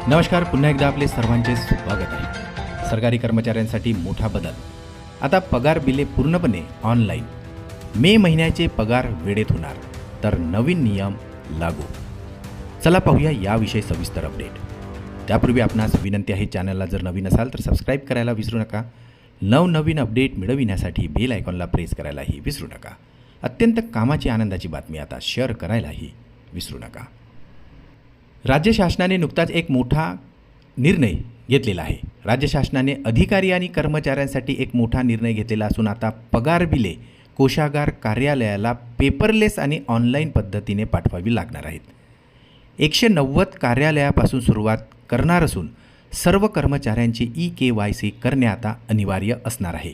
नमस्कार. पुन्हा एकदा आपले सर्वांचे स्वागत आहे. सरकारी कर्मचाऱ्यांसाठी मोठा बदल. आता पगार बिले पूर्णपणे ऑनलाईन. मे महिन्याचे पगार वेळेत होणार, तर नवीन नियम लागू. चला पाहूया याविषयी सविस्तर अपडेट. त्यापूर्वी आपणास विनंती आहे, चॅनलला जर नवीन असाल तर सबस्क्राईब करायला विसरू नका. नवनवीन अपडेट मिळविण्यासाठी बेल आयकॉनला प्रेस करायलाही विसरू नका. अत्यंत कामाची आनंदाची बातमी आता शेअर करायलाही विसरू नका. राज्य शासनाने नुकताच एक मोठा निर्णय घेतलेला आहे. राज्य शासनाने अधिकारी आणि कर्मचाऱ्यांसाठी एक मोठा निर्णय घेतलेला असून आता पगार बिले कोषागार कार्यालयाला पेपरलेस आणि ऑनलाईन पद्धतीने पाठवावी लागणार आहेत. 190 कार्यालयापासून सुरुवात करणार असून सर्व कर्मचाऱ्यांची EKYC करणे आता अनिवार्य असणार आहे.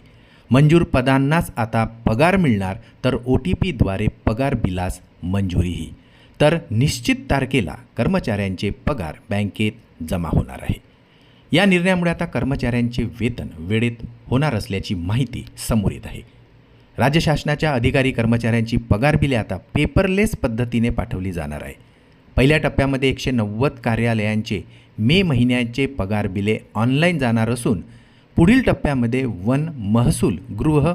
मंजूर पदांनाच आता पगार मिळणार, तर OTPद्वारे पगार बिलास मंजुरीही. तर निश्चित तारखेला कर्मचाऱ्यांचे पगार बँकेत जमा होणार आहे. या निर्णयामुळे आता कर्मचाऱ्यांचे वेतन वेळेत होणार असल्याची माहिती समोर येत आहे. राज्य शासनाच्या अधिकारी कर्मचाऱ्यांची पगार बिले आता पेपरलेस पद्धतीने पाठवली जाणार आहे. पहिल्या टप्प्यामध्ये 190 कार्यालयांचे मे महिन्याचे पगार बिले ऑनलाईन जाणार असून पुढील टप्प्यामध्ये वन, महसूल, गृह,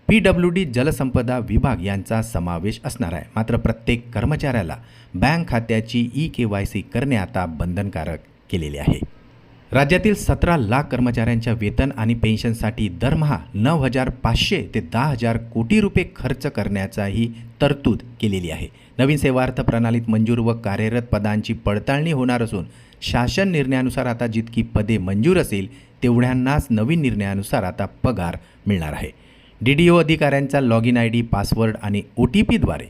PWD, जलसंपदा विभाग यांचा समावेश असणार आहे. मात्र प्रत्येक कर्मचाऱ्याला बँक खात्याची EKYC करणे आता बंधनकारक केलेले आहे. राज्यातील 17 लाख कर्मचाऱ्यांच्या वेतन आणि पेन्शनसाठी दरमहा 9,500 ते 10,000 कोटी रुपये खर्च करण्याचाही तरतूद केलेली आहे. नवीन सेवार्थ प्रणालीत मंजूर व कार्यरत पदांची पडताळणी होणार असून शासन निर्णयानुसार आता जितकी पदे मंजूर असेल तेवढ्यांनाच नवीन निर्णयानुसार आता पगार मिळणार आहे. DDO अधिकाऱ्यांचा लॉगिन ID, पासवर्ड आणि OTPद्वारे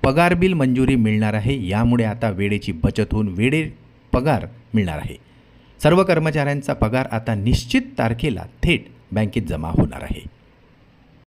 पगार बिल मंजुरी मिळणार आहे. यामुळे आता वेळेची बचत होऊन वेळेत पगार मिळणार आहे. सर्व कर्मचाऱ्यांचा पगार आता निश्चित तारखेला थेट बँकेत जमा होणार आहे.